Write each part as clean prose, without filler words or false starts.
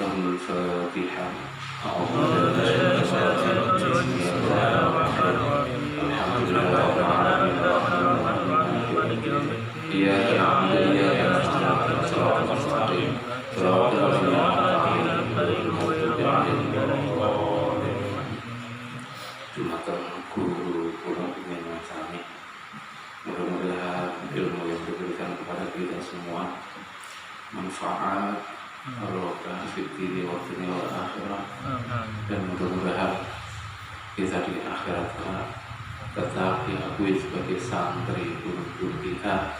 الفاتحة. أعوذ أعوذ بالله من بالله من الشيطان الشيطان الرجيم. بسم الرجيم. بسم الله الله الرحمن الرحمن الرحيم. الرحيم. الحمد لله الحمد رب لله العالمين رب الرحمن العالمين الرحيم الرحمن مالك الرحيم يوم مالك الدين. يوم الدين. إياك نعبد إياك وإياك نعبد نستعين وإياك اهدنا الصراط نستعين المستقيم المستقيم صراط الذين صراط أنعمت الذين عليهم أنعمت غير عليهم غير المغضوب عليهم المغضوب ولا عليهم ولا الضالين. الضالين. Jumatan guru ingin mencari, mudah-mudahan ilmu yang diberikan kepada kita semua manfaat, barokah fitri wa dunya wal akhirah, dan mudah-mudahan kita di akhirat kelak tetap diakui sebagai santri guru kita,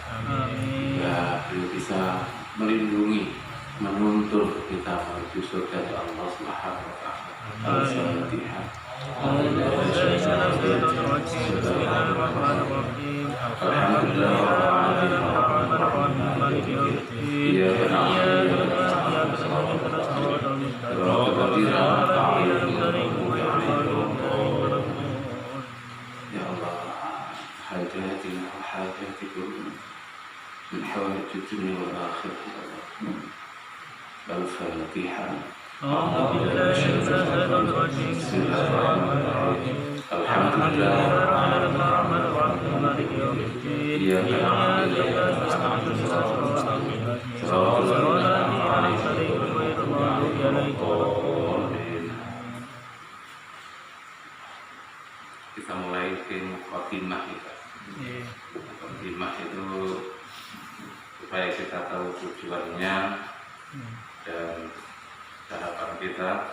ya beliau bisa melindungi, menuntun kita menuju surga Allah Subhanahu wa Ta'ala. Al-Fatihah. Ya Allah, hajatina wa hajatikum min hawajati dunya wal akhirah. Al-Fatihah. أعوذ بالله من الشيطان الرجيم. بسم الله الرحمن الرحيم. الحمد لله الرحمن الرحيم مالك يوم الدين. إياك نعبد وإياك نستعين صراط الذين أنعمت عليهم غير المغضوب عليهم ولا الضالين. Kita mulai ke mukadimah kita. Mukadimah itu supaya kita tahu tujuannya dan harapan kita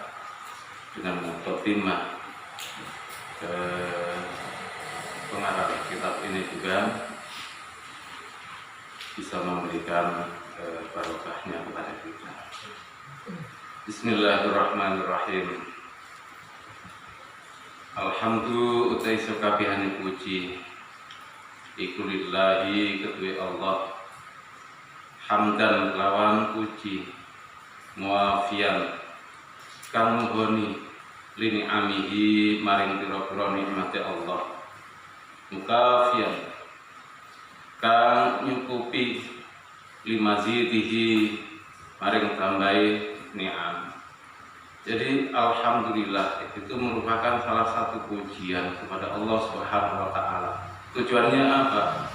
dengan mukadimah pengarang kitab ini juga bisa memberikan barokahnya kepada kita. Bismillahirrahmanirrahim. Alhamdulillah utai sekabehane puji iku lillahi kedue Allah, hamdan lawan puji muafian kang nuhoni lini amihi maring pira-pira nikmate Allah, mukafian kang nyukupi limazidihi maring tambahi ni'am. Jadi alhamdulillah itu merupakan salah satu pujian kepada Allah Subhanahu wa Ta'ala. Tujuannya apa?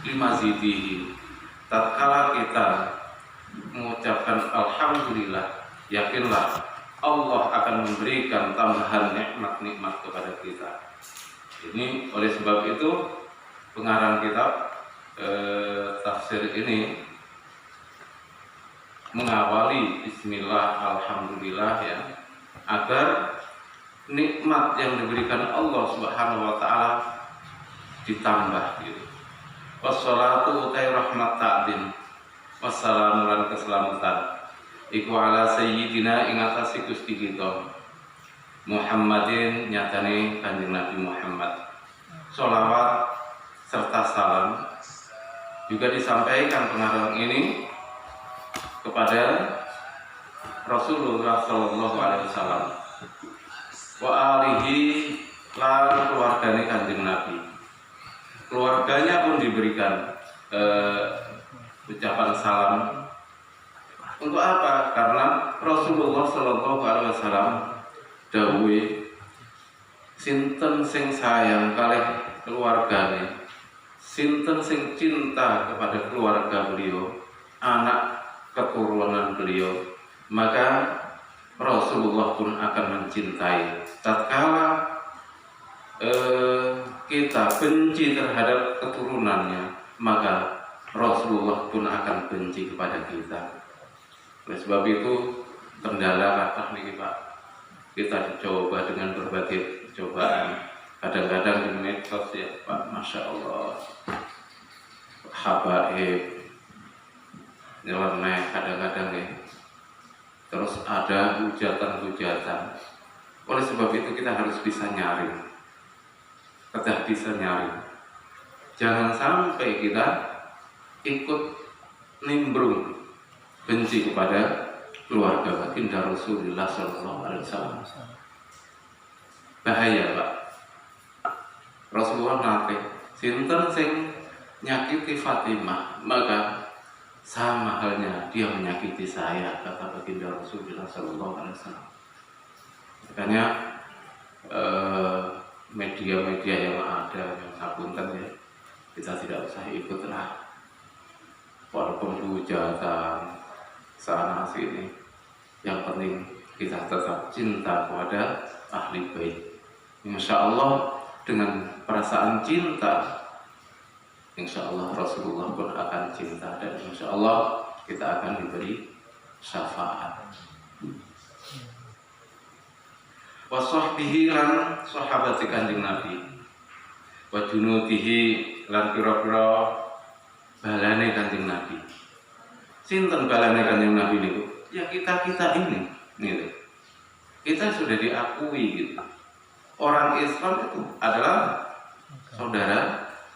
Limazidihi, tatkala kita mengucapkan alhamdulillah, yakinlah Allah akan memberikan tambahan nikmat-nikmat kepada kita. Ini oleh sebab itu pengarang kitab tafsir ini mengawali bismillah alhamdulillah ya, agar nikmat yang diberikan Allah Subhanahu wa Ta'ala ditambah gitu. Wassalatu utai rahmat ta'zim, wassalamu lan keselamatan iku ala sayyidina ing atase Gusti kita Muhammadin, nyatane Kanjeng Nabi Muhammad. Sholawat serta salam juga disampaikan pengarang ini kepada Rasulullah Sallallahu Alaihi Wasallam wa alihi lan keluarganya Kanjeng Nabi. Keluarganya pun diberikan ucapan salam. Untuk apa? Karena Rasulullah Sallallahu Alaihi Wasallam dawuhe sinten sing sayang kalih keluargane, sinten sing cinta kepada keluarga beliau, anak keturunan beliau, maka Rasulullah pun akan mencintai. Tatkala kita benci terhadap keturunannya, maka Rasulullah pun akan benci kepada kita. Oleh sebab itu kendala kata nih Pak, kita dicoba dengan berbagai cobaan. Kadang-kadang di medsos ya Pak, Masya Allah, habaib nyeleneh kadang-kadang ya. Terus ada hujatan-hujatan. Oleh sebab itu kita harus bisa nyaring. Kita bisa nyaring. Jangan sampai kita ikut nimbrung benci kepada keluarga baginda Rasulullah Sallallahu Alaihi Wasallam. Bahaya Pak. Rasulullah nate sinten sing nyakiti Fatimah, maka sama halnya dia menyakiti saya, kata baginda Rasulullah SAW. Makanya media-media yang ada yang ngapunten ya, kita tidak usah ikutlah walaupun hujatan sana sini. Yang penting kita tetap cinta kepada ahli bait. Insya Allah dengan perasaan cinta, insya Allah Rasulullah pun akan cinta, dan insya Allah kita akan diberi syafaat. Wa sahbihi lan sahabati Kanjeng Nabi, wa junudihi lan pira-pira balane Kanjeng Nabi. Sinten balane Kanjeng Nabi niku? Ya kita ini, gitu. Kita sudah diakui gitu. Orang Islam itu adalah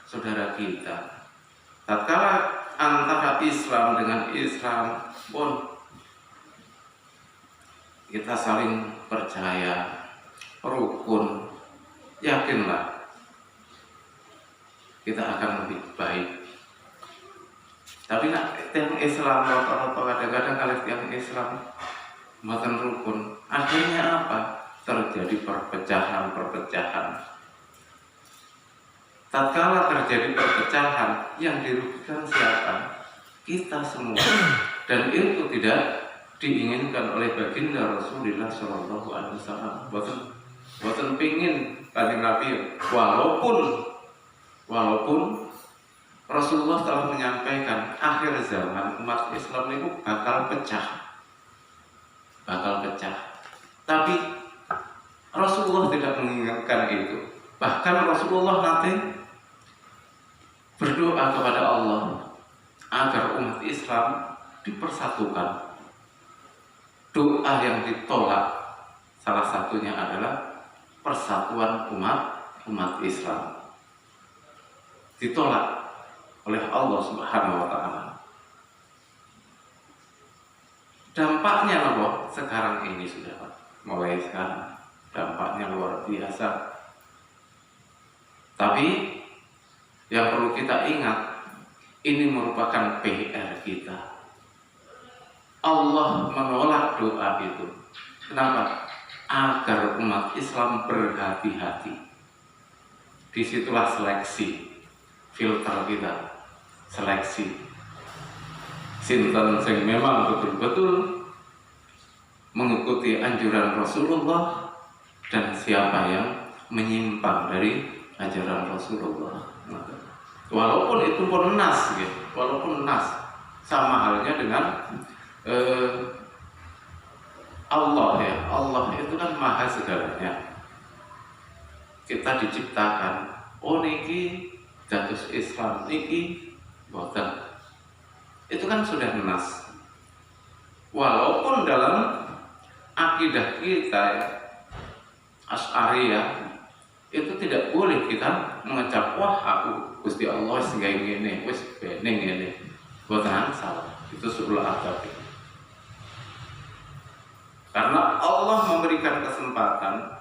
saudara kita. Tatkala antara Islam dengan Islam pun kita saling percaya, rukun, yakinlah kita akan lebih baik. Tapi yang Islam rata-rata kadang-kadang kalau yang Islam bukan rukun, akhirnya apa? Terjadi perpecahan. Tatkala terjadi perpecahan, yang dirugikan siapa? Kita semua. Dan itu tidak diinginkan oleh baginda Rasulullah SAW. Buatan pingin Kanjeng Nabi, walaupun Rasulullah telah menyampaikan akhir zaman umat Islam itu bakal pecah. Tapi Rasulullah tidak mengingatkan itu. Bahkan Rasulullah nanti berdoa kepada Allah agar umat Islam dipersatukan. Doa yang ditolak salah satunya adalah persatuan umat Islam. Ditolak oleh Allah Subhanahu wa taala. Dampaknya apa? Sekarang ini sudah, mulai sekarang dampaknya luar biasa. Tapi yang perlu kita ingat, ini merupakan PR kita. Allah menolak doa itu. Kenapa? Agar umat Islam berhati-hati. Disitulah seleksi, filter kita, seleksi. Sinten sing memang betul-betul mengikuti anjuran Rasulullah, dan siapa yang menyimpang dari ajaran Rasulullah. Walaupun itu pun nas, gitu. Walaupun nas, sama halnya dengan Allah ya. Allah itu kan maha segalanya. Kita diciptakan, oh niki dados Islam, niki boten. Itu kan sudah nas. Walaupun dalam akidah kita Asy'ariyah itu tidak boleh kita mengecap, wah aku Gusti Allah sehingga ini wis bening ini. Boten salah. Itu sulul adab. Karena Allah memberikan kesempatan,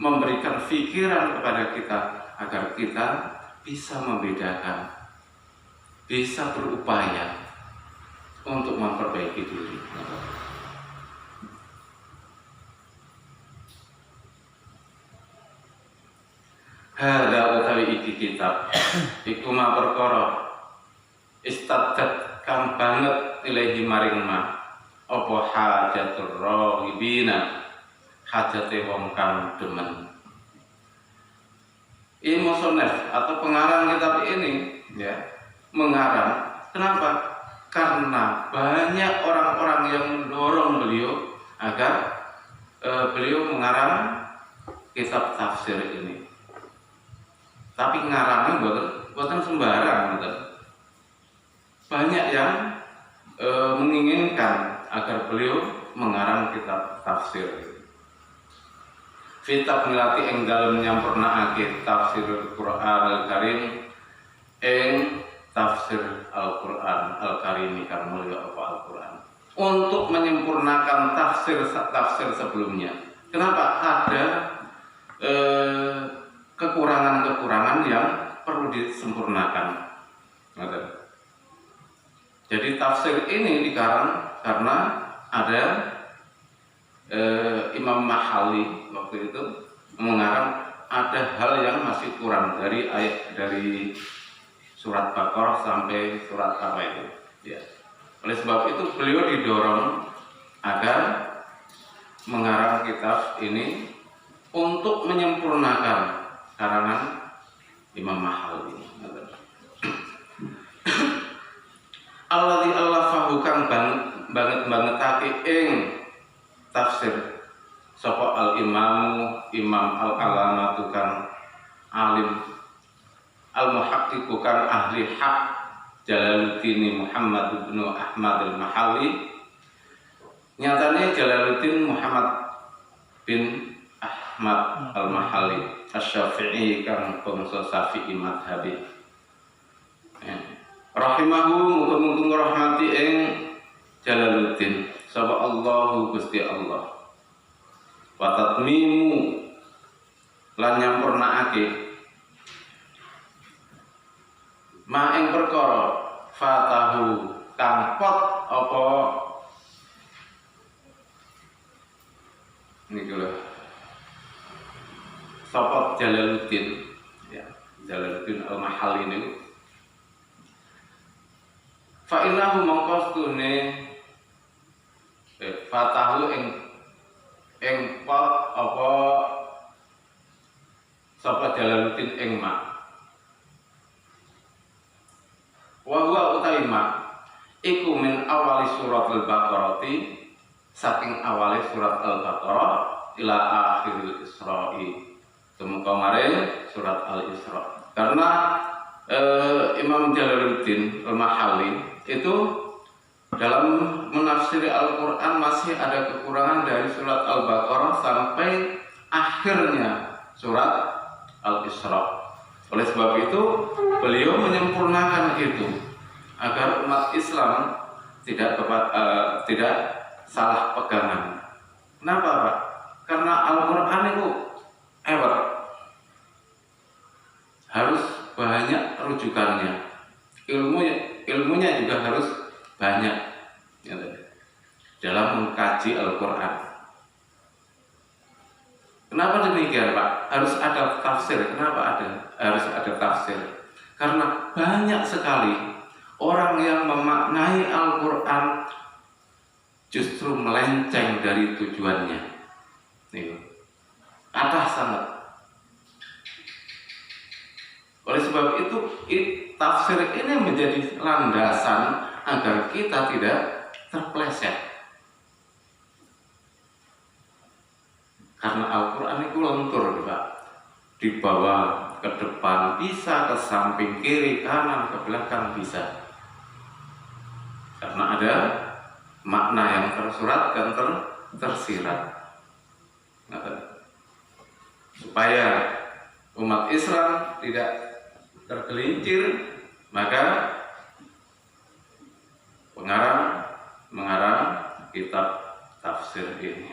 memberikan pikiran kepada kita agar kita bisa membedakan, bisa berupaya untuk memperbaiki diri. Hadza utawi iki kitab iku ma perkara istaddat kang banget ilahi maring ma apa hajatur raghibina, hajate wong kang demen. Ini musonef atau pengarang kitab ini ya, mengarang. Kenapa? Karena banyak orang-orang yang mendorong beliau agar beliau mengarang kitab tafsir ini. Tapi ngarangnya buatan sembarang, betul. Banyak yang menginginkan agar beliau mengarang kitab tafsir. Kitab ngelati ing dalem nyampurnakake tafsirul Quran Al-Karim ing tafsir Al-Quran Al-Karim kang mulya apa Al-Quran, untuk menyempurnakan tafsir sebelumnya. Kenapa? Ada kekurangan-kekurangan yang perlu disempurnakan. Jadi tafsir ini dikarang karena ada Imam Mahalli waktu itu mengarang ada hal yang masih kurang dari surat Baqarah sampai surat apa itu. Ya. Oleh sebab itu beliau didorong agar mengarang kitab ini untuk menyempurnakan karangan Imam Mahalli. Alladzi allafahu kang bangetake ing tafsir sapa al-imamu imam al-alamatu kang alim al-muhaqqiqu kang ahli haq Jalaluddin Muhammad bin Ahmad al-Mahalli. Nyatane Jalaluddin Muhammad bin Ahmad al-Mahalli asy-Syafi'i kang bangsa Syafi'i madhabi. Rahimahu muga-muga ngrahmati ing Jalaluddin sapa Allahu Gusti Allah. Wa tatmimu lan nyampurnaake ma ing perkara fatahu kang pot apa niku lho sapa Jalaluddin ya Jalaluddin al-Mahalli niku fa innahu mangkostune fatahu ing pot apa sapa Jalaluddin ing ma wa huwa utaima iku min awali surat al-Baqarah saking awali surat al-Baqarah ila akhiril Isra'i tumeka mare surat al-Isra. Karena Imam Jalaluddin al-Mahalli itu dalam menafsiri Al-Quran masih ada kekurangan dari surat Al-Baqarah sampai akhirnya surat Al-Isra. Oleh sebab itu beliau menyempurnakan itu agar umat Islam tidak salah pegangan. Kenapa Pak? Karena Al-Quran itu harus banyak rujukannya, ilmunya juga harus banyak ya, dalam mengkaji Al-Quran. Kenapa demikian Pak? Harus ada tafsir. Kenapa harus ada tafsir? Karena banyak sekali orang yang memaknai Al-Quran justru melenceng dari tujuannya. Atas sangat. Oleh sebab itu tafsir ini menjadi landasan agar kita tidak terpleset. Karena Al-Quran itu lentur Pak, di bawah, ke depan, bisa ke samping, kiri, kanan, ke belakang bisa. Karena ada makna yang tersurat dan tersirat. Supaya umat Islam tidak tergelincir, maka mengarang kitab tafsir ini.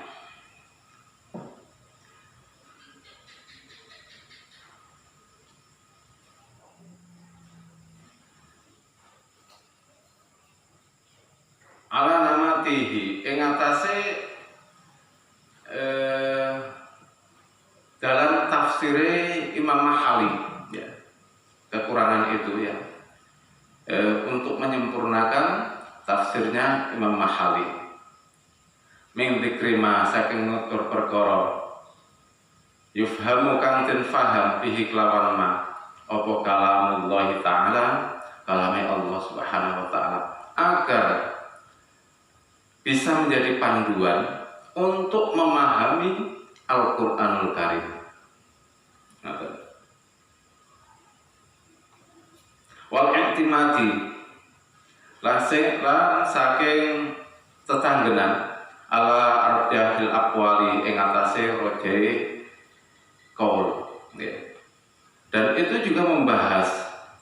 Ala namatihi ing atase dalam tafsire Imam Mahalli ya. Kekurangan itu ya. Untuk menyempurnakan tafsirnya Imam Mahalli. Min dikrima saking nutur perkara yufhamu kang den faham bihi kelawan ma apa kalamullah taala kalame Allah Subhanahu wa taala agar bisa menjadi panduan untuk memahami Al-Quranul Karim. Wal i'timadi lan saking tetanggenan ala arjahil aqwali ing atase rojae qaul. Dan itu juga membahas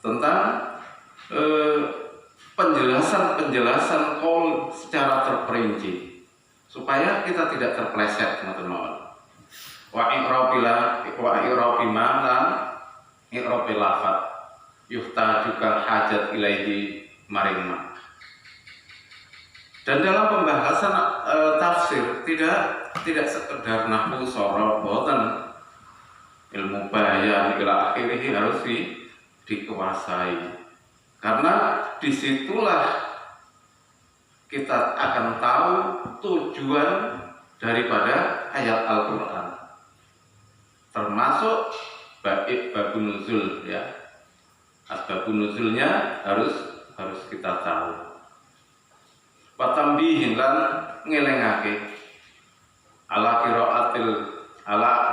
tentang penjelasan qaul secara terperinci supaya kita tidak terpleset teman-teman. Wa i'rabima lan i'rabil lafaz yufta juga hajat ilaihi maring ma. Dan dalam pembahasan tafsir tidak sekedar nahwu sorof, boten ilmu bayan ila akhirih harus dikuasai. Karena disitulah kita akan tahu tujuan daripada ayat Al-Quran, termasuk babun nuzul ya. Asbabun nuzulnya harus kita tahu. Patambihin lan ngelengake ala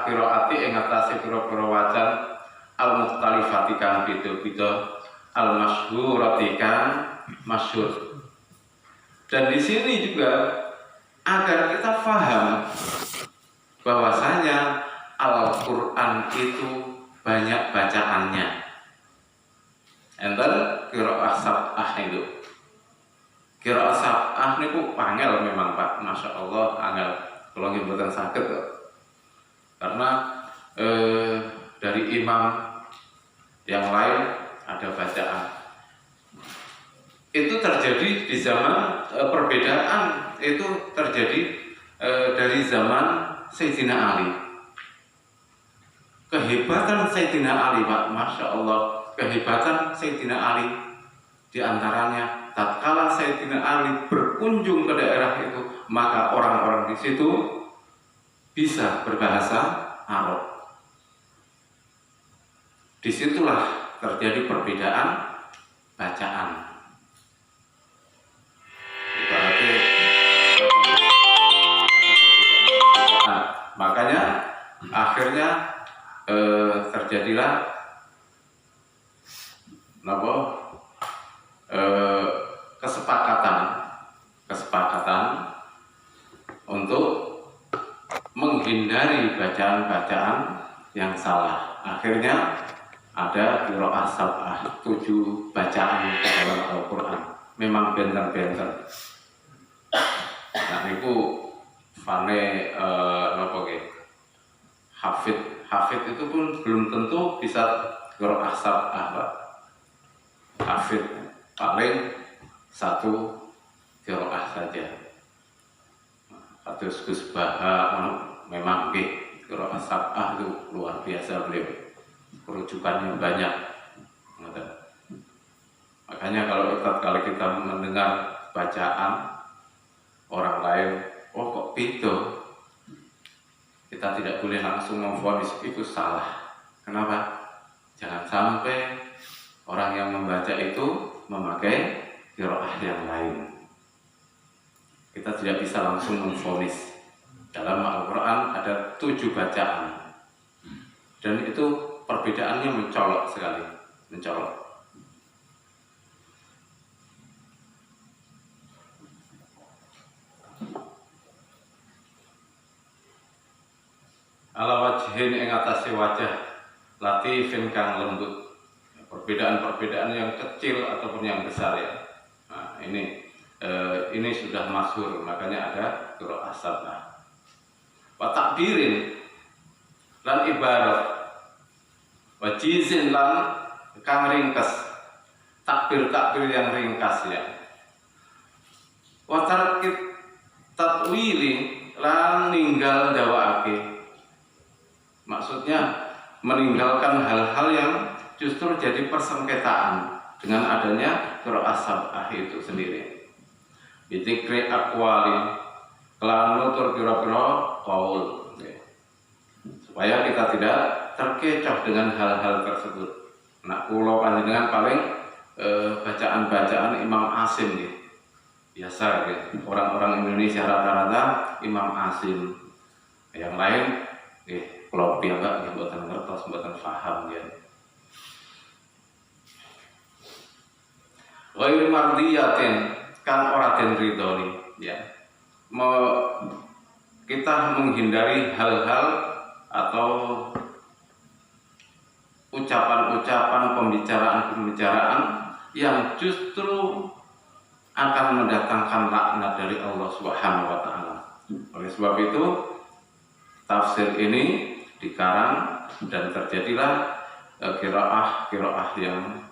qiraati ing atase pira-pira wacan al mukhtalifati kang beda-beda al masyhurati kang masyhur. Dan di sini juga agar kita paham bahwasanya Al-Qur'an itu banyak bacaannya. Enten qiraah sab'ah itu. Qiraah sab'ah niku angel memang Pak, Masya Allah angel. Kalau nggih mboten saged kok. Karena dari imam yang lain ada bacaan. Itu terjadi di zaman perbedaan itu terjadi dari zaman Sayyidina Ali. Kehebatan Sayyidina Ali Pak, Masya Allah, kehebatan Sayyidina Ali diantaranya tatkala Sayyidina Ali berkunjung ke daerah itu, maka orang-orang di situ bisa berbahasa Arab. Disitulah terjadi perbedaan bacaan. Ibaratnya, makanya akhirnya terjadilah kesepakatan untuk menghindari bacaan-bacaan yang salah. Akhirnya ada qiraah sab'ah, 7 bacaan dalam Al-Quran. Memang benter-benter. Nah niku fane hafid itu pun belum tentu bisa qiraah sab'ah Pak. Hafid paling 1 qiraah saja. Kados Gus Baha memang nggih qiraah sab'ah itu luar biasa beliau. Rujukannya banyak. Makanya kalau kita mendengar bacaan orang lain, oh kok beda, kita tidak boleh langsung memvonis itu salah. Kenapa? Jangan sampai orang yang membaca itu memakai qiraah yang lain. Kita tidak bisa langsung memvonis. Dalam Al-Quran ada 7 bacaan, dan itu perbedaannya mencolok sekali, mencolok. Ala wajhin ing atase wajah latifin kang lembut. Perbedaan-perbedaan yang kecil ataupun yang besar ya. Nah, ini sudah masyhur, makanya ada qiraah sab'ah. Wa takdirin lan ibarat wa jizin lan kang ringkas, takbir yang ringkas ya. Wa tarkit tatwili lan ninggal dawaake, maksudnya meninggalkan hal-hal yang justru jadi persengketaan dengan adanya qiraah sab'ah itu sendiri. Bidzikri aqwali kelan nutur pira-pira qaul, supaya kita tidak terkecoh dengan hal-hal tersebut. Nak kula panjenengan paling bacaan-bacaan Imam Asim gitu. Biasa gitu. Orang-orang Indonesia rata-rata Imam Asim. Yang lain kula piyambak nggih mboten ngertos, mboten paham ya. Ghairu mardiyatin kan ora den ridhoni ya. Kita menghindari hal-hal atau ucapan-ucapan, pembicaraan-pembicaraan yang justru akan mendatangkan laknat dari Allah Subhanahu wa taala. Oleh sebab itu tafsir ini dikarang dan terjadilah qiraah yang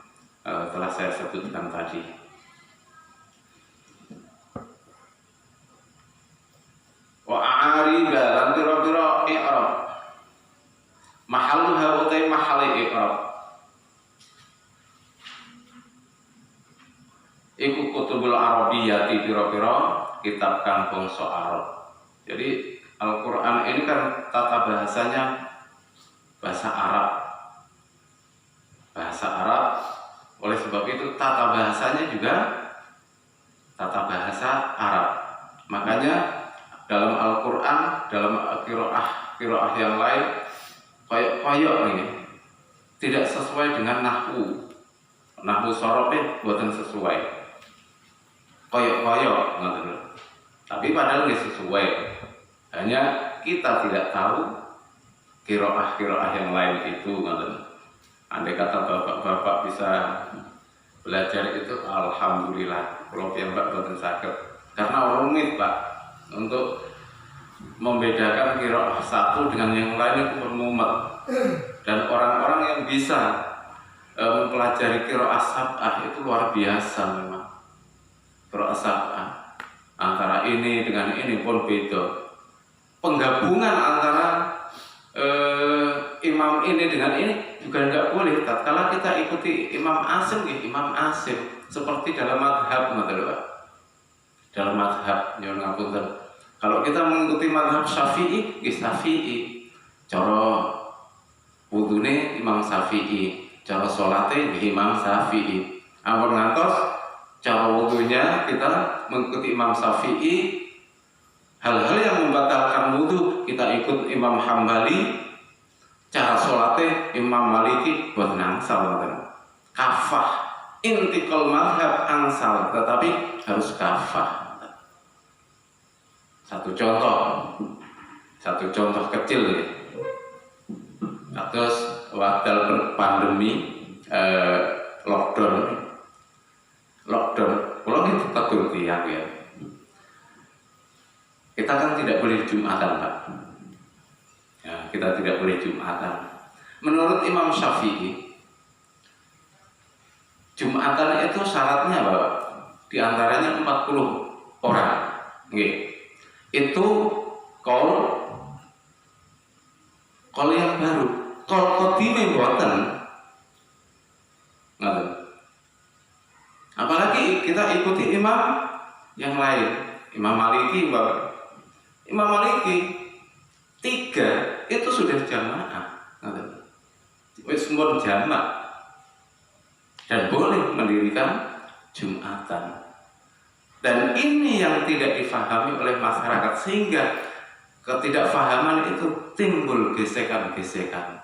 telah saya sebutkan tadi. Arab. Jadi Al-Quran ini kan tata bahasanya bahasa Arab. Bahasa Arab, oleh sebab itu tata bahasanya juga tata bahasa Arab. Makanya dalam Al-Quran, dalam qiraah yang lain, koyok ini tidak sesuai dengan nahwu sorope buatan sesuai. Koyok, tapi padahal nggak sesuai. Hanya kita tidak tahu qiraah yang lain itu. Andai kata bapak-bapak bisa belajar itu, alhamdulillah. Kalau piyambak buatan sakit, karena rumit Pak untuk membedakan qiraah satu dengan yang lain itu bermumet. Dan orang-orang yang bisa mempelajari qiraah sab'ah itu luar biasa memang. Qiraah sab'ah antara ini dengan ini pun beda. Penggabungan antara imam ini dengan ini juga nggak boleh. Tatkala kita ikuti Imam Asim, Imam Asim seperti dalam madhab, dalam madhab nyon ngapunten. Kalau kita mengikuti madhab Syafi'i, Syafi'i. Cara wudune Imam Syafi'i, cara salate Imam Syafi'i. Ampun ngantos cara wudunya kita mengikuti Imam Syafi'i. Hal-hal yang membatalkan wudu kita ikut Imam Hambali. Cara salate Imam Maliki buat nangsal. Kafah intikal madhab angsal, tetapi harus kafah. Satu contoh kecil ya. Terus waktu pandemi lockdown, kalau itu tegur tiang ya. Kita kan tidak boleh Jumatan Pak. Ya, kita tidak boleh Jumatan. Menurut Imam Syafi'i, Jumatan itu syaratnya Bapak, di antaranya 40 orang. Oke. Itu kol yang baru. Kol kodime mboten. Apalagi kita ikuti imam yang lain. Imam Maliki Bapak. Imam Maliki 3 itu sudah jamaah. Wis mun jamaah. Dan boleh mendirikan Jumatan. Dan ini yang tidak difahami oleh masyarakat, sehingga ketidakfahaman itu timbul gesekan-gesekan.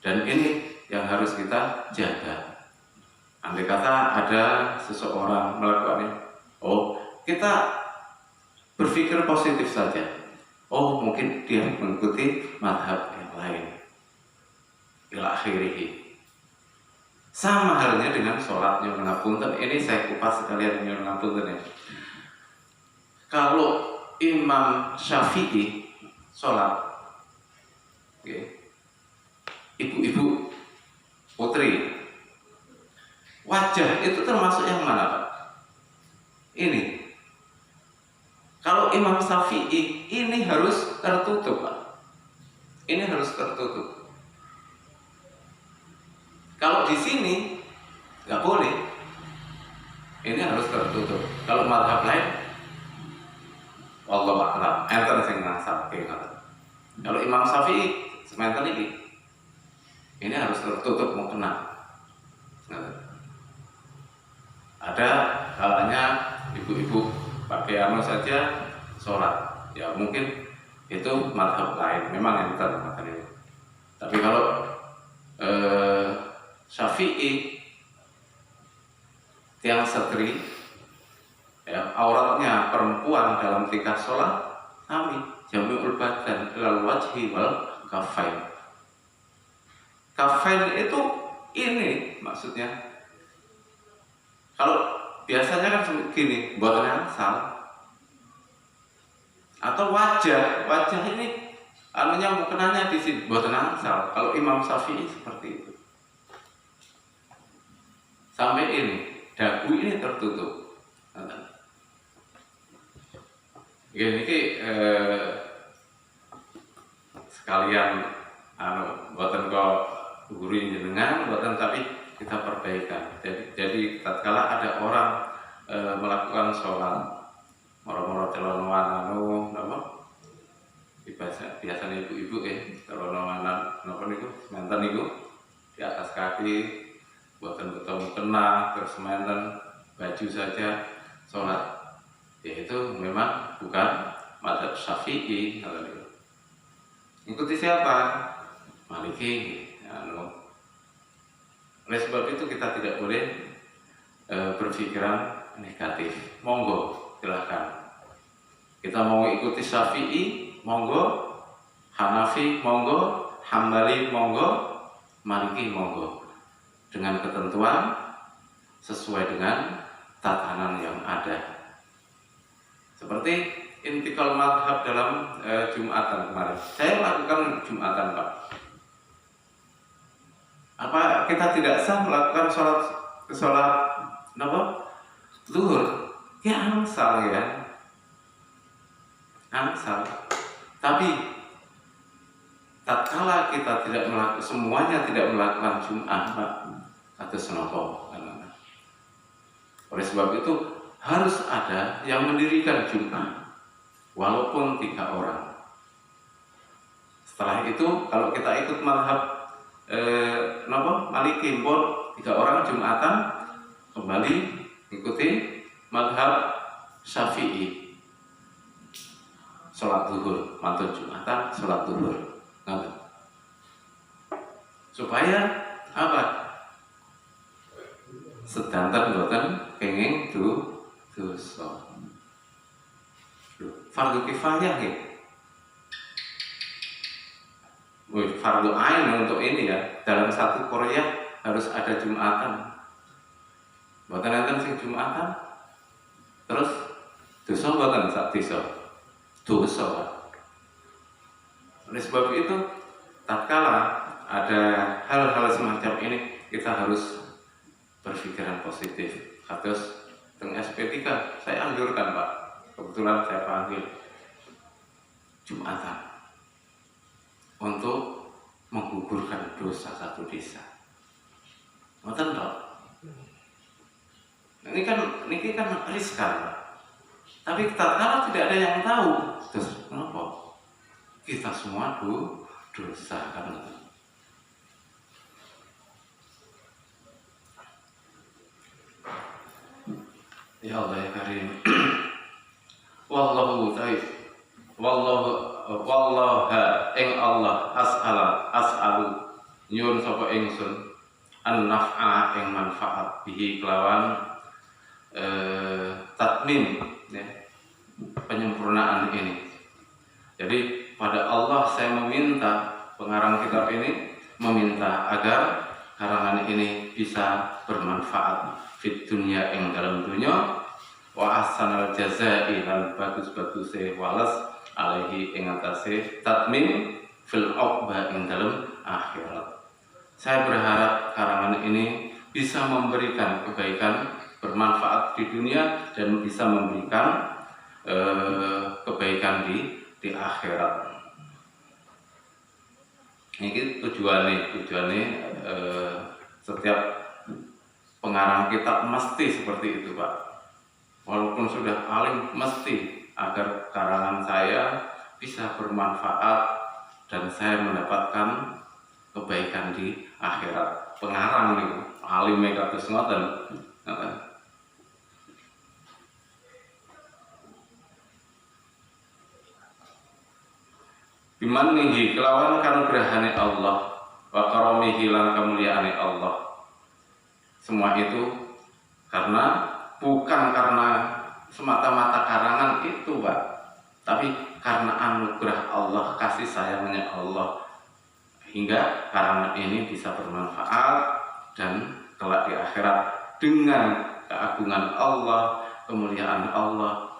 Dan ini yang harus kita jaga. Andai kata ada seseorang melakukan ini, kita berpikir positif saja. Mungkin dia mengikuti madhab yang lain. Ila akhirih. Sama halnya dengan sholat nyuwun ngapunten. Ini saya kupas sekalian nyuwun ngapunten ya. Kalau Imam Syafi'i sholat, ibu-ibu putri, wajah itu termasuk yang mana Pak? Ini. Kalau Imam Syafi'i ini harus tertutup Pak. Ini harus tertutup. Kalau di sini nggak boleh. Ini harus tertutup. Kalau madhab lain, wallahu a'lam, enten sing ngasapke ngoten. Kalau Imam Syafi'i sementen ini harus tertutup mau kena. Ada kalanya ibu-ibu pakai saja sholat. Ya mungkin itu madhab lain. Memang enten makan ini. Tapi kalau Syafi'i tiang setri, ya, auratnya perempuan dalam tingkah sholat, kami jami'ul badan ilal wajhi wal kafain. Kafain itu ini maksudnya. Kalau biasanya kan gini, buat nangsal atau wajah ini anunya mukenanya di sini buat nangsal. Kalau Imam Syafi'i seperti itu. Sampai ini, dagu ini tertutup. Ini sekalian buatan kau guru jenengan, buatan tapi kita perbaikan. Jadi tatkala ada orang melakukan sholat, moro-moro celonoan napa biasanya ibu-ibu celonoan napa niku semanten niku di atas kaki buatan ketemu kena terus semanten baju saja sholat, yaitu memang bukan mazhab Syafi'i. Ikuti siapa? Maliki. Oleh sebab itu kita tidak boleh berpikiran negatif. Monggo, silahkan. Kita mau ikuti Syafi'i, monggo. Hanafi, monggo. Hambali, monggo. Maliki, monggo. Dengan ketentuan sesuai dengan tatanan yang ada. Seperti intikal madhab dalam Jumatan kemarin. Saya lakukan Jumatan, Pak. Apa kita tidak sah melakukan sholat apa? Zuhur? Ya angsal ya. Angsal. Tapi tatkala kita tidak melakukan semuanya tidak melakukan Jumat, Pak, atau senopo. Oleh sebab itu harus ada yang mendirikan Jumat, walaupun 3 orang. Setelah itu kalau kita ikut mazhab Maliki, 3 orang Jumatan, kembali ikuti mazhab Syafi'i. Sholat zuhur, mantun Jumatan, sholat zuhur. Supaya apa? Sedanten boten kenging dosa. Fardu kifayah ya. Fardu ain untuk ini ya. Dalam satu Korea harus ada Jumatan. Boten enten sing Jumatan. Terus dosa boten sak desa. Dosa. Oleh sebab itu tatkala ada hal-hal semacam ini kita harus berpikiran positif. Kados teng SP3 saya anjurkan, Pak. Kebetulan saya panggil Jumatan untuk menggugurkan dosa satu desa. Ngoten toh? Ini kan riskan, Pak. Tapi tatkala tidak ada yang tahu, terus kenapa? Kita semua dosa kan. Ya Allah ya Karim. Wallahu ta'ala wallaha ing Allah as'alu nyuwun sapa ingsun an naf'a ing manfaat bihi kelawan tatmim ya, penyempurnaan ini. Jadi pada Allah saya meminta, pengarang kitab ini meminta agar karangan ini bisa bermanfaat fit dunya ing dalam dunya wa ahsanal jazai lan bagus-bagus walas alaihi ing atase tatmim fil uqba ing dalam akhirat. Saya berharap karangan ini bisa memberikan kebaikan bermanfaat di dunia dan bisa memberikan kebaikan di akhirat. Ini tujuannya setiap pengarang kitab mesti seperti itu, Pak. Walaupun sudah alim mesti agar karangan saya bisa bermanfaat dan saya mendapatkan kebaikan di akhirat. Pengarang nih, alim kados ngoten. Bimanihi kelawan kanugrahane Allah wa karamihi lan kemuliaane Allah. Semua itu bukan karena semata-mata karangan itu, Pak, tapi karena anugerah Allah, kasih sayangnya Allah, hingga karangan ini bisa bermanfaat dan kelak di akhirat dengan keagungan Allah, kemuliaan Allah,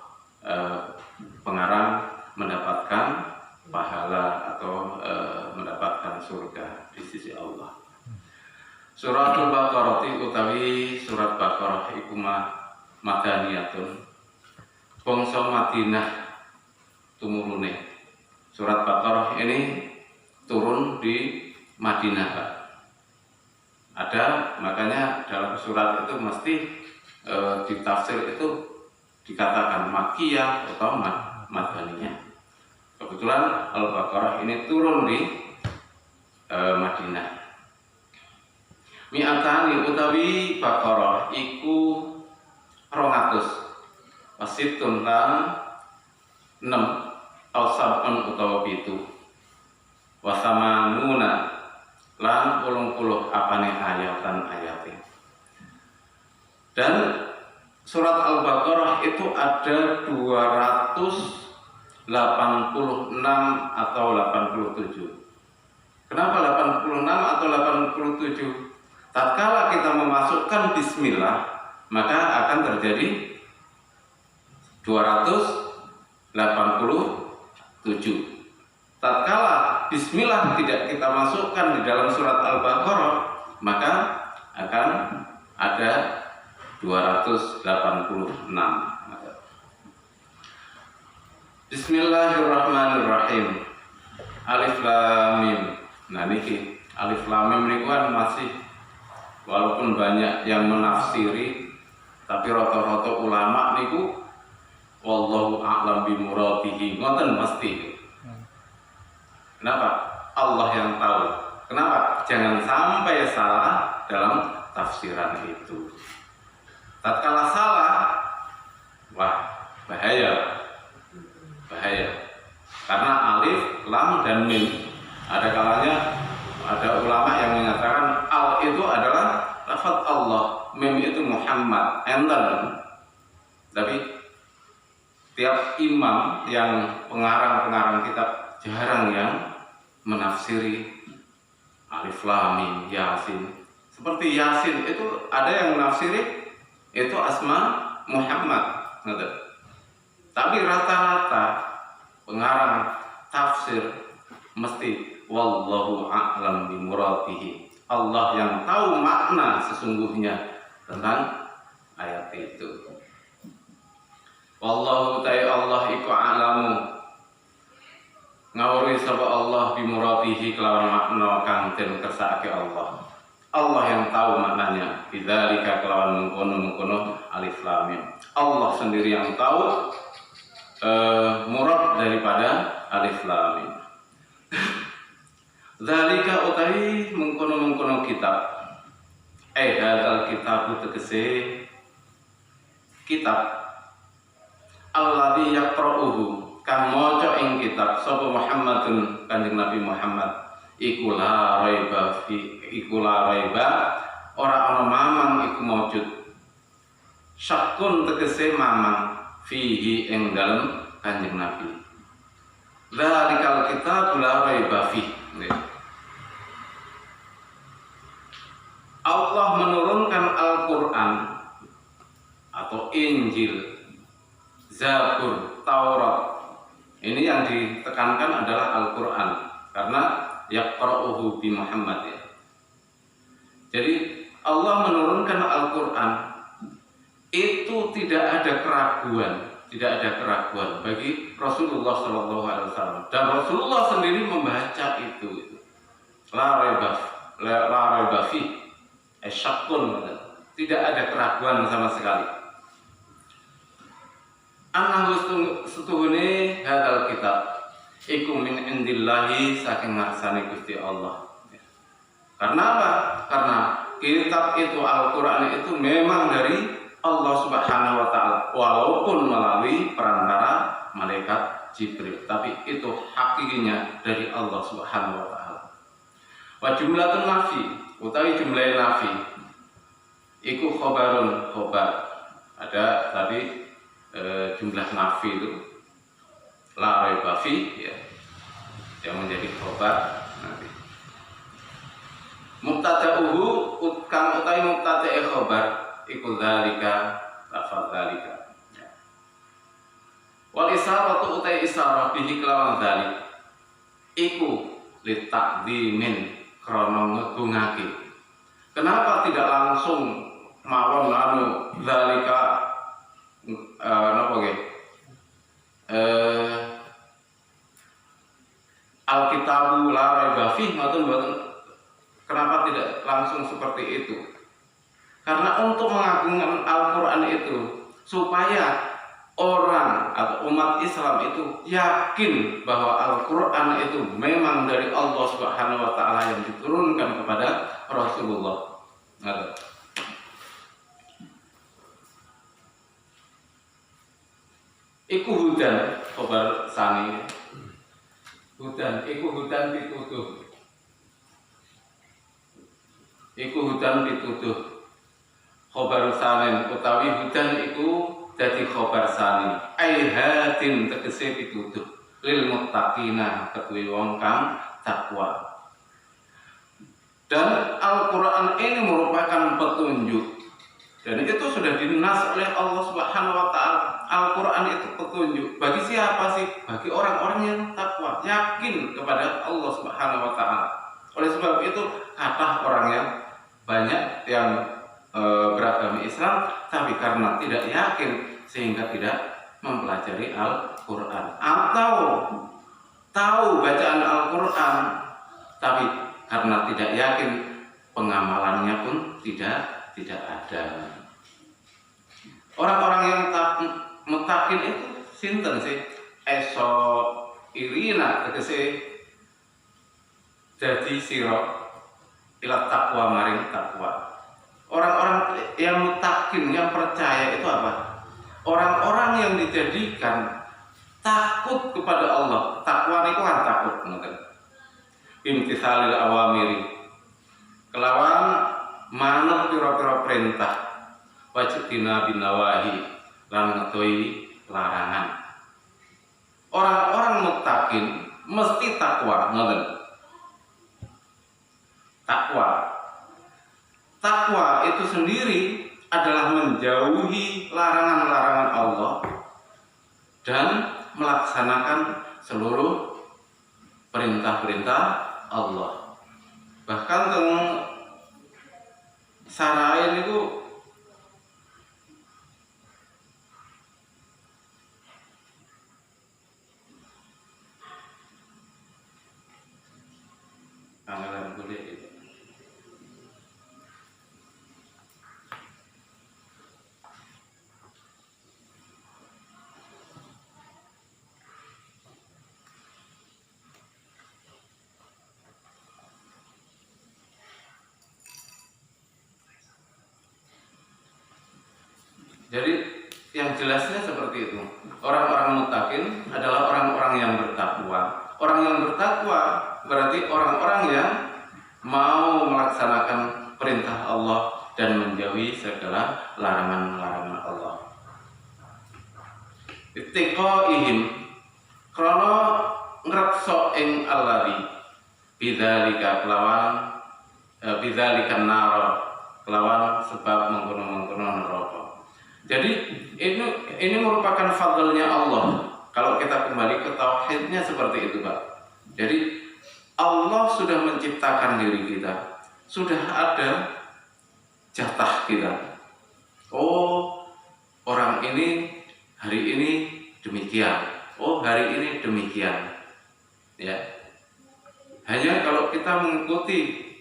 pengarang mendapatkan pahala atau mendapatkan surga di sisi Allah. Suratul Baqarah utawi surat Baqarah iku madaniyatun bangsa Madinah tumurune. Surat Baqarah ini turun di Madinah, Pak. Ada, makanya dalam surat itu mesti ditafsir itu dikatakan Makkiyah atau Madaniyah. Kebetulan Al-Baqarah ini turun di Madinah. Mi'atani utawi Baqarah iku 200 wasitun lan 6 ausabun utawa 7 wasamanuna lan 80 apane ayatan ayate. Dan surat Al-Baqarah itu ada 286 atau 87. Kenapa 86 atau 87? Tatkala kita memasukkan bismillah, maka akan terjadi 287. Tatkala bismillah tidak kita masukkan di dalam surat Al-Baqarah, maka akan ada 286. Bismillahirrahmanirrahim. Alif Lam Mim. Nah niki Alif Lam Mim niku kan masih, walaupun banyak yang menafsiri, tapi rata-rata ulama niku wallahu a'lam bimuradihi, ngoten mesti. Kenapa? Allah yang tahu. Kenapa? Jangan sampai salah dalam tafsiran itu. Tatkala salah, wah bahaya. Karena alif, lam, dan mim, ada kalanya ada ulama yang mengatakan al itu adalah lafaz Allah, mim itu Muhammad, enten. Tapi tiap imam yang pengarang kitab jarang yang menafsiri alif lam mim yasin. Seperti yasin itu ada yang menafsiri itu asma Muhammad, tapi rata-rata pengarang tafsir mesti wallahu a'lam bimuradihi. Allah yang tahu makna sesungguhnya tentang ayat itu. Wallahu ta'ala Allah iku a'lamu ngawuri sapa Allah bimuradihi kelawan makna kang den kersake Allah. Allah yang tahu maknanya. Bidzalika kelawan mengkono alif lam mim. Allah sendiri yang tahu murad daripada alif lam mim. Dzalika utawi mengkono kitab. Hadzal kitab tegese kitab alladzi yaqra'uhu kang maca ing kitab sapa Muhammadun Kanjeng Nabi Muhammad iku la raiba ora ana mamang iku maujud syakun tegese mamang fihi ing dalem Kanjeng Nabi. Dzalikal kitab la raiba fihi. Allah menurunkan Al-Qur'an atau Injil, Zabur, Taurat. Ini yang ditekankan adalah Al-Qur'an karena yaqra'uhu bi Muhammad ya. Jadi Allah menurunkan Al-Qur'an itu tidak ada keraguan bagi Rasulullah SAW, dan Rasulullah sendiri membaca itu. La raiba fi syakkun, tidak ada keraguan sama sekali. Anahu setuhune hadal kitab iku min indillahi saking ngarsane Gusti Allah. Karena apa? Karena kitab itu Al-Qur'an itu memang dari Allah Subhanahu wa taala, walaupun melalui perantara malaikat Jibril, tapi itu hakikinya dari Allah Subhanahu wa taala. Wa jumlatun nafi utawi jumlah nafi iku khobarun khobar. Ada tadi jumlah nafi itu la raiba fi ya, yang menjadi khobar nanti. Mubtada'uhu kang utawi mubtada'i khobar iku dzalika lafaz dzalika. Wal isaratu utawi isarah bihi kelawan dzalik iku li takdzimin krana ngegungake. Kenapa tidak langsung mawon anu dzalika napa nggih? Alkitabu la raiba fihi mboten. Kenapa tidak langsung seperti itu? Karena untuk mengagungkan Al-Qur'an itu supaya orang atau umat Islam itu yakin bahwa Al-Quran itu memang dari Allah Subhanahu wa Ta'ala yang diturunkan kepada Rasulullah. Iku hudan khobar sani. Hudan, iku hudan dituduh. Iku hudan dituduh. Khobar sanin utawi hudan iku dadi khobar sani. Aihatin tegese dituduh. Lil muttaqina kedue wong kang takwa. Dan Al-Quran ini merupakan petunjuk. Dan itu sudah dinas oleh Allah Subhanahu wa Ta'ala. Al-Quran itu petunjuk. Bagi siapa sih? Bagi orang-orang yang takwa, yakin kepada Allah Subhanahu wa Ta'ala. Oleh sebab itu, kata orang yang banyak yang beragama Islam, tapi karena tidak yakin sehingga tidak mempelajari Al-Quran. Atau tahu bacaan Al-Quran, tapi karena tidak yakin, pengamalannya pun tidak ada. Orang-orang yang mutakin itu sinten sih? Eso irina tegese dadi sira ila takwa maring takwa. Orang-orang yang mutakin, yang percaya itu apa? Orang-orang yang dijadikan takut kepada Allah. Takwa niku kan takut ngoten. Imtithalil awamiri. Kelawan manut pira-pira perintah, wajibina binawahi lan ngedohi larangan. Orang-orang muttaqin mesti takwa, ngoten. Takwa itu sendiri adalah menjauhi larangan-larangan Allah dan melaksanakan seluruh perintah-perintah Allah. Bahkan sarain itu anggaran kuliah itu. Jadi yang jelasnya seperti itu. Orang-orang muttaqin adalah orang-orang yang bertakwa. Orang yang bertakwa berarti orang-orang yang mau melaksanakan perintah Allah dan menjauhi segala larangan-larangan Allah. Ittiqaihim krana ngrekso ing Allahi bidzalika kelawan bidzalika nar kelawan sebab mengkono-mengkono neraka. Jadi ini merupakan fadlnya Allah. Kalau kita kembali ke tauhidnya seperti itu, Pak. Jadi Allah sudah menciptakan diri kita, sudah ada jatah kita. Oh, orang ini hari ini demikian. Oh, hari ini demikian. Ya. Hanya kalau kita mengikuti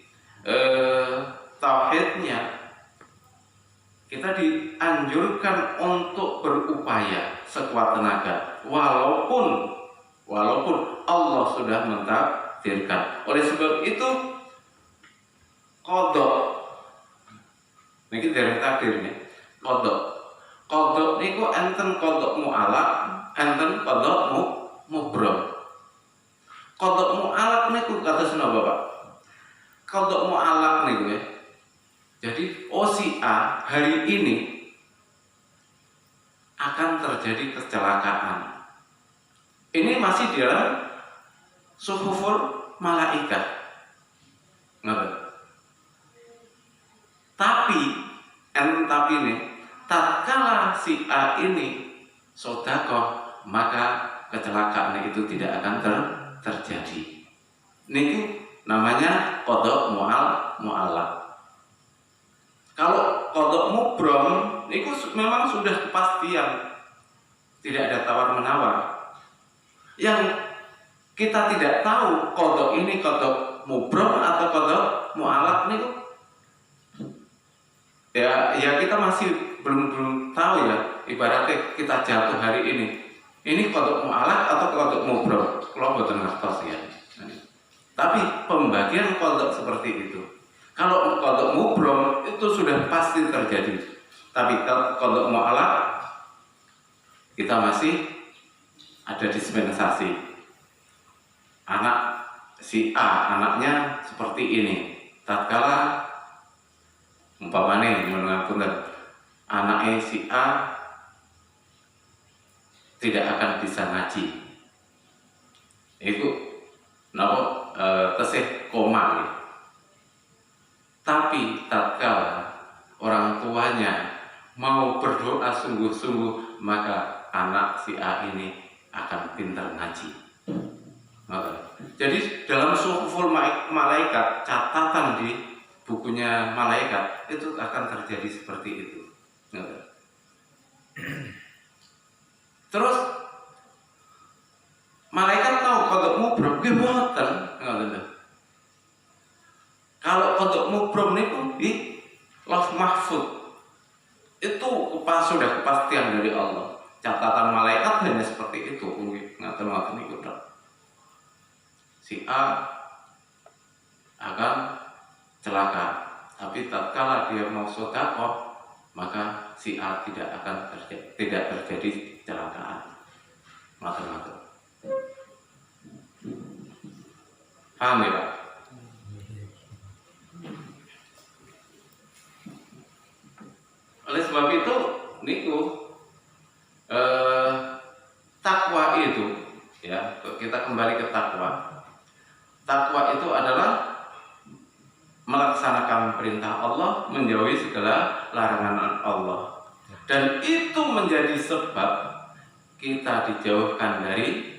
tauhidnya, kita dianjurkan untuk berupaya sekuat tenaga walaupun Allah sudah mentakdirkan. Oleh sebab itu qadha niki dari takdirnya qadha niku enten qadha mu'allaq, enten qadha mubram. Qadha mu'allaq niku kados napa, Pak? Qadha mu'allaq niku ya. Jadi si A hari ini akan terjadi kecelakaan. Ini masih di dalam suhuful malaikat. Tapi ini tatkala si A ini sedekah, maka kecelakaan itu tidak akan terjadi. Ini namanya qadha mu'allaq. Kalau qadha mubram itu memang sudah kepastian, tidak ada tawar-menawar. Yang kita tidak tahu qadha ini qadha mubram atau qadha mu'allaq niku ya kita masih belum tahu ya. ibaratnya kita jatuh hari ini kodok mu'alaq atau kodok mubrom, kalau boten ngertos ya. Tapi pembagian kodok seperti itu, kalau kodok mubrom itu sudah pasti terjadi. Tapi kalau kodok mu'alaq kita masih ada dispensasi. Anak si A, anaknya seperti ini. Tatkala umpamane mengapunten anaknya si A tidak akan bisa ngaji. Itu napa tesih koma ya. Tapi tatkala orang tuanya mau berdoa sungguh-sungguh, maka anak si A ini akan pintar ngaji. Jadi dalam suhuful malaikat, catatan di bukunya malaikat itu akan terjadi seperti itu. Terus malaikat tahu kodok mubrom, nggih mboten. Kalau kodok mubrom niku di Lauh Mahfuz itu sudah kepastian dari Allah. Catatan malaikat hanya seperti itu. Ngaten-ngaten niku tok. Si A akan celaka, tapi tatkala dia mau sedekah, maka si A tidak terjadi kecelakaan. Matur-matur. Paham ya, Pak? Oleh sebab itu niku takwa itu ya, kita kembali ke takwa. Takwa itu adalah melaksanakan perintah Allah, menjauhi segala larangan Allah. Dan itu menjadi sebab kita dijauhkan dari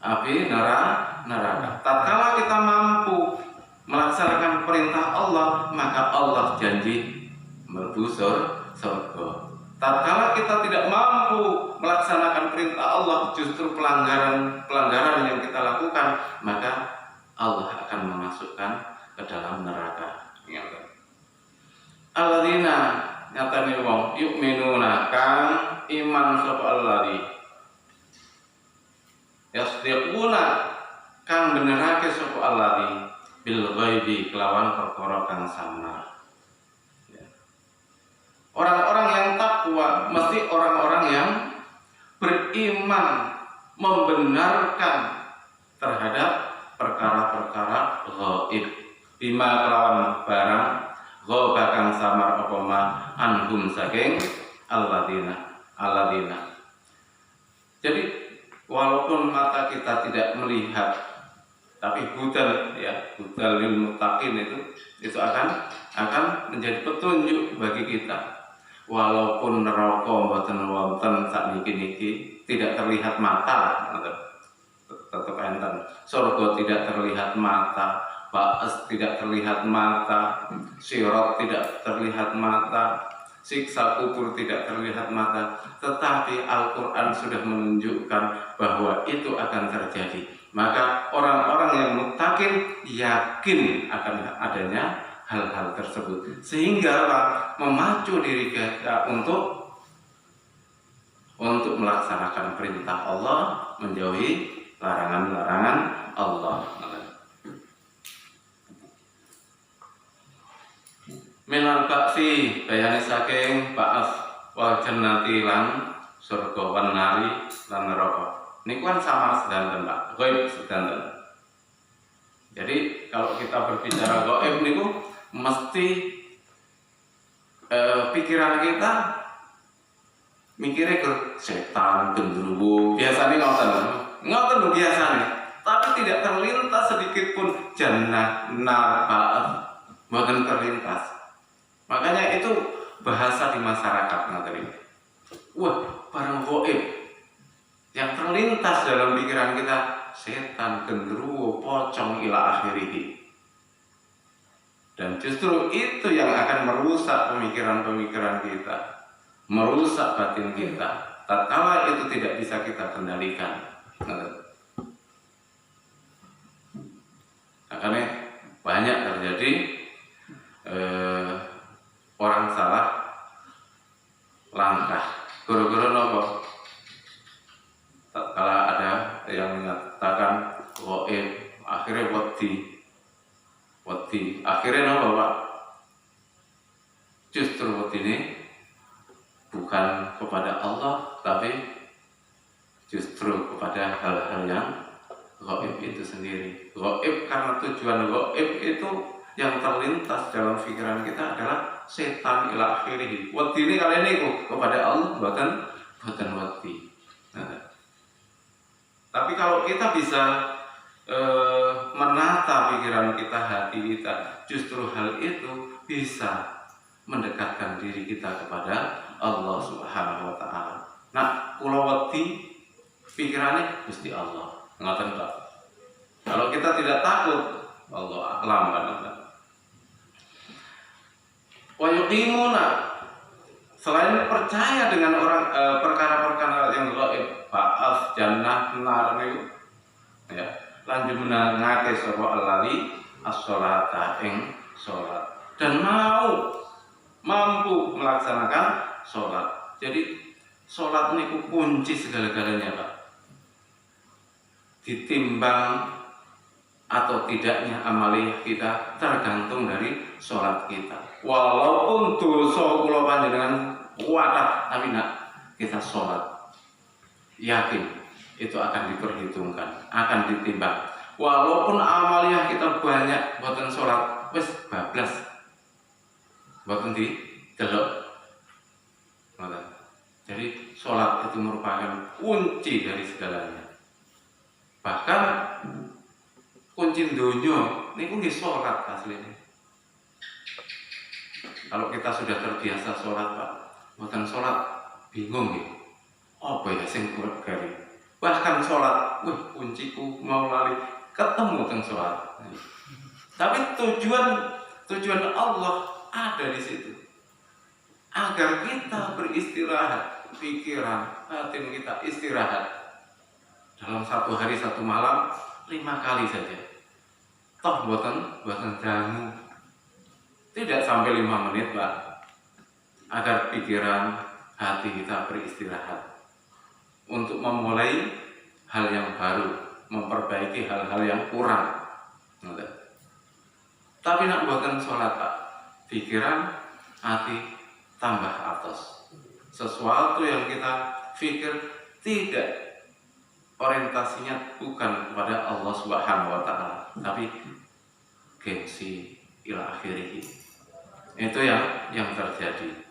api neraka. Tatkala kita mampu melaksanakan perintah Allah, maka Allah janji mlebu surga. Tatkala kita tidak mampu melaksanakan perintah Allah, justru pelanggaran yang kita lakukan, maka Allah akan memasukkan ke dalam neraka. Alladzina nyatane wong yu'minuna kang iman sapa alladi yasdiquna kang benerake sapa alladi bil ghaibi kelawan perkara kang samar. Orang-orang yang takwa mesti orang-orang yang beriman, membenarkan terhadap perkara-perkara ghaib, bima kelawan barang ghaib kang samar apa ma anhum saking alladzina. Jadi walaupun mata kita tidak melihat, tapi hudal lil muttaqin itu akan menjadi petunjuk bagi kita. Walaupun neraka mboten wonten sakniki tidak terlihat mata, tetap enten. Surga tidak terlihat mata, ba'as tidak terlihat mata, sirat tidak terlihat mata, siksa kubur tidak terlihat mata. Tetapi Al-Quran sudah menunjukkan bahwa itu akan terjadi. Maka orang-orang yang muttaqin yakin akan adanya hal-hal tersebut, sehingga memacu diri kita untuk melaksanakan perintah Allah, menjauhi larangan-larangan Allah. Minal ba'si bayani saking ba'as wal jannati lan surga wan nari lan neraka. Niku kan sama sedanten, Pak. Ghaib sedanten. Jadi kalau kita berbicara ghaib niku mesti pikiran kita mikirnya ke setan, genderuwo, biasanya ngoten biasanya, tapi tidak terlintas sedikit pun jannah, nar, ba'ats, bukan terlintas. Makanya itu bahasa di masyarakat ngoten. Wah, barang ghaib yang terlintas dalam pikiran kita setan, genderuwo, pocong ila akhirih. Dan justru itu yang akan merusak pemikiran-pemikiran kita, merusak batin kita. Tatkala itu tidak bisa kita kendalikan. Makanya banyak terjadi orang salah langkah gara-gara gaib, akhirnya wedi. Akhirnya napa Pak? Justru wedi ini bukan kepada Allah, tapi justru kepada hal-hal yang gaib itu sendiri. Gaib karena tujuan gaib itu yang terlintas dalam pikiran kita adalah setan ila akhirih. Wedi ini kalian itu kepada Allah bukan wedi. Tapi kalau kita bisa menata pikiran kita, hati kita, justru hal itu bisa mendekatkan diri kita kepada Allah Subhanahu wa taala. Nah, kula wedi pikirannya Gusti Allah. Ngoten Pak. Kalau kita tidak takut, Allah a'lam benar. Wa yuqimuna, selain percaya dengan orang perkara-perkara yang gaib, ba'ats, jannah, nar niku ya, lanjut menangake sapa alali as-sholata ing salat dan mampu melaksanakan sholat. Jadi sholat niku kunci segala-galanya Pak. Ditimbang atau tidaknya amaliyah kita tergantung dari sholat kita. Walaupun dosa kula panjenengan kuatah, tapi nak kita sholat, yakin itu akan diperhitungkan, akan ditimbang. Walaupun amaliyah kita banyak, boten sholat, wis bablas, boten didelok. Jadi sholat itu merupakan kunci dari segalanya. Bahkan kunci dunia ini nggih sholat aslinya. Kalau kita sudah terbiasa sholat Pak, boten sholat bingung ya. Apa ya sing kurang gari? Bahkan sholat, kunciku mau lali, ketemu teng sholat. Tapi tujuan Allah ada di situ, agar kita beristirahat, pikiran, batin kita istirahat. Dalam satu hari satu malam 5 kali saja. Toh buatan jamu. Tidak sampai 5 menit Pak. Agar pikiran, hati kita beristirahat. Untuk memulai hal yang baru, memperbaiki hal-hal yang kurang. Tapi nak buatan sholat Pak, pikiran, hati tambah atas. Sesuatu yang kita pikir tidak, orientasinya bukan kepada Allah Subhanahu wa taala, tapi gengsi ila akhirih. Itu yang terjadi.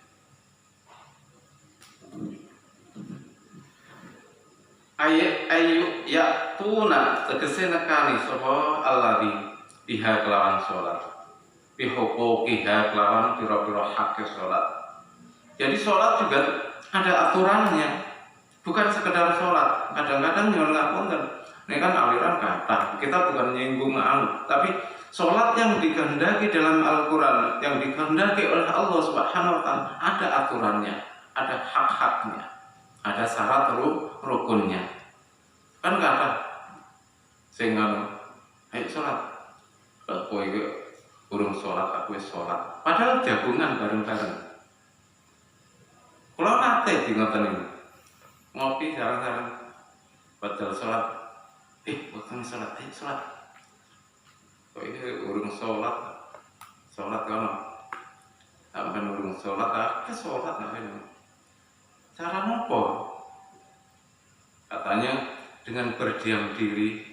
Ayu yaktuna tegese nekani sapa alladzi biha kelawan salat. Bihuquqiha kelawan pira-pira hak salat. Jadi salat juga ada aturannya. Bukan sekedar sholat, kadang-kadang nyuwun ngapunten. Ini kan aliran kata, kita bukan nyinggung tapi sholat yang dikehendaki dalam Al-Quran, yang dikehendaki oleh Allah Subhanahu wa taala, ada aturannya, ada hak-haknya, ada syarat rukunnya. Kan kata sehingga ayo sholat, kowe urung sholat, aku sholat. Padahal jagungan bareng-bareng. Kalau nate di ngoten ini ngopi jarang-jarang padahal sholat, waktu sholat, sholat. Kok ini urung sholat kan? Sampai urung sholat, sholat ngapain? Cara nopo? Katanya dengan berdiam diri,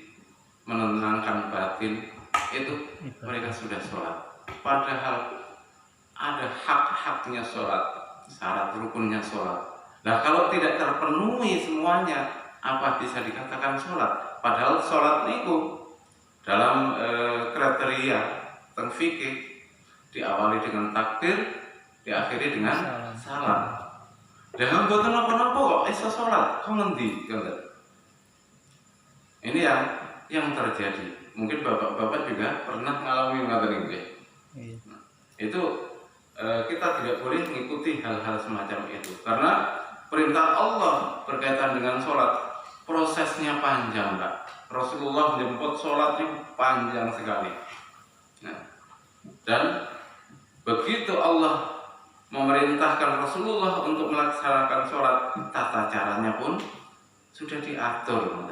menenangkan batin, itu mereka sudah sholat. Padahal ada hak-haknya sholat, syarat rukunnya sholat. Nah kalau tidak terpenuhi semuanya, apa bisa dikatakan sholat? Padahal sholat niku dalam kriteria teng fikih diawali dengan takbir, diakhiri dengan salam. Dan mboten napa-napa kok iso sholat, kok ngendi? Ini yang terjadi. Mungkin bapak-bapak juga pernah mengalami ngoten nggih. Nah, itu kita tidak boleh mengikuti hal-hal semacam itu karena perintah Allah berkaitan dengan sholat prosesnya panjang Pak. Rasulullah menjemput sholatnya panjang sekali. Nah, dan begitu Allah memerintahkan Rasulullah untuk melaksanakan sholat, tata caranya pun sudah diatur.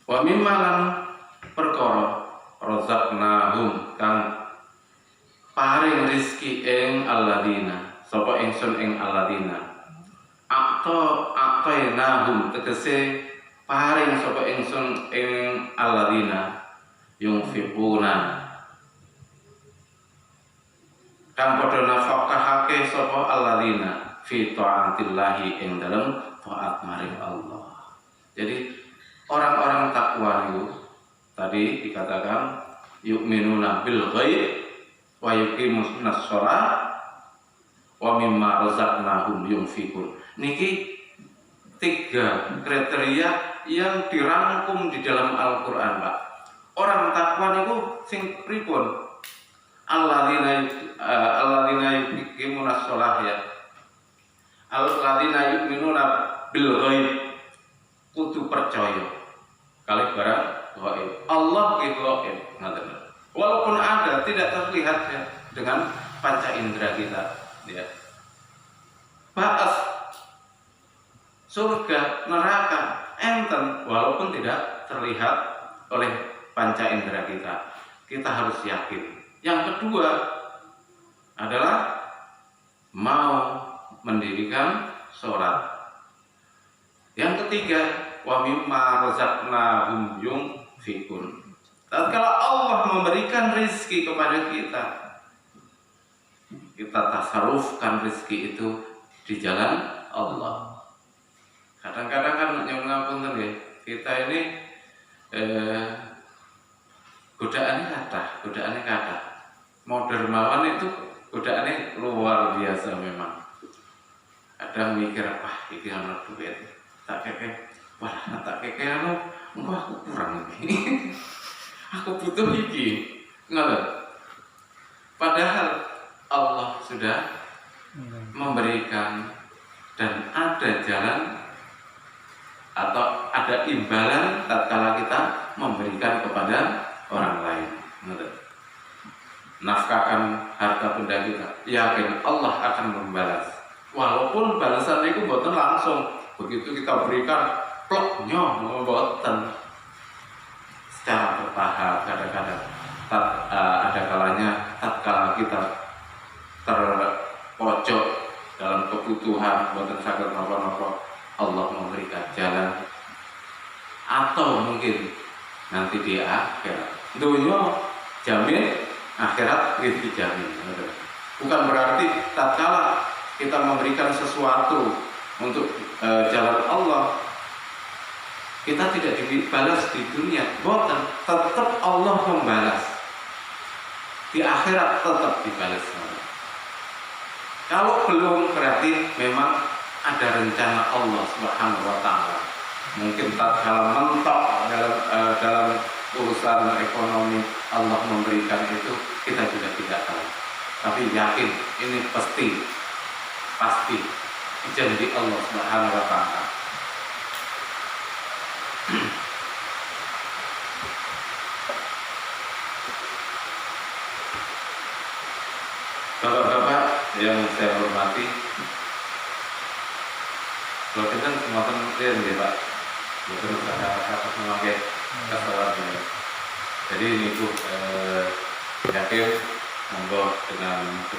Wa mimma lan perkara razaqnahum kang paring rizki ing alladzina sapa ingsun ing alladzina a'tainahum tegese paring sapa ingsun ing alladzina yunfiquna kang padha nafkahake sapa alladzina fi taatillahi ing dalem taat maring Allah. Jadi orang-orang takwa itu tadi dikatakan yu'minuna bil ghaib wa yuqimusnas shalah wa mimma razaqnahum yunfiqun. Niki 3 kriteria yang dirangkum di dalam Al-Qur'an, Pak. Orang takwa niku sing pripun? Alladzina yuqimunas shalah ya. Alladzina yu'minuna bil ghaib, kudu percaya kali barang gaib. Allah itu gaib, ngaten. Walaupun ada tidak terlihat ya dengan panca indera kita ya. Baas surga, neraka enten walaupun tidak terlihat oleh panca indera kita. Kita harus yakin. Yang kedua adalah mau mendirikan sholat. Yang ketiga, wa mimma razaqnahum yunfiqun. Tatkala Allah memberikan rezeki kepada kita, kita tasarufkan rezeki itu di jalan Allah. Kadang-kadang kan yang ngapunten ya, kita ini godaannya kata. Mau dermawan itu godaannya luar biasa memang. Kadang mikir iki ana duit, tak keke, aku kurang ini. Aku butuh iki. Ngoten. Padahal Allah sudah memberikan dan ada jalan atau ada imbalan tatkala kita memberikan kepada orang lain. Ngoten. Nafkahkan harta benda kita, yakin Allah akan membalas. Walaupun balasan itu mboten langsung, begitu kita berikan ploknya mboten, secara bertahap. Kadang-kadang ada kalanya tatkala kita terpojok dalam kebutuhan mboten saged napa-napa, Allah memberikan jalan. Atau mungkin nanti di akhirat dunia jamin, akhirat itu dijamin. Bukan berarti tatkala kita memberikan sesuatu untuk jalan Allah kita tidak dibalas di dunia, boten, tetap Allah membalas di akhirat, tetap dibalas. Kalau belum berarti memang ada rencana Allah Subhanahu wa Ta'ala. Mungkin tatkala mentok dalam urusan ekonomi Allah memberikan itu, kita juga tidak tahu. Tapi yakin ini pasti janji Allah Subhanahu wa Ta'ala. Bapak-bapak yang saya hormati, kalau kita semua teman-teman ya Pak, betul atas memakai kesalahan. Jadi ini tuh yakin monggo dengan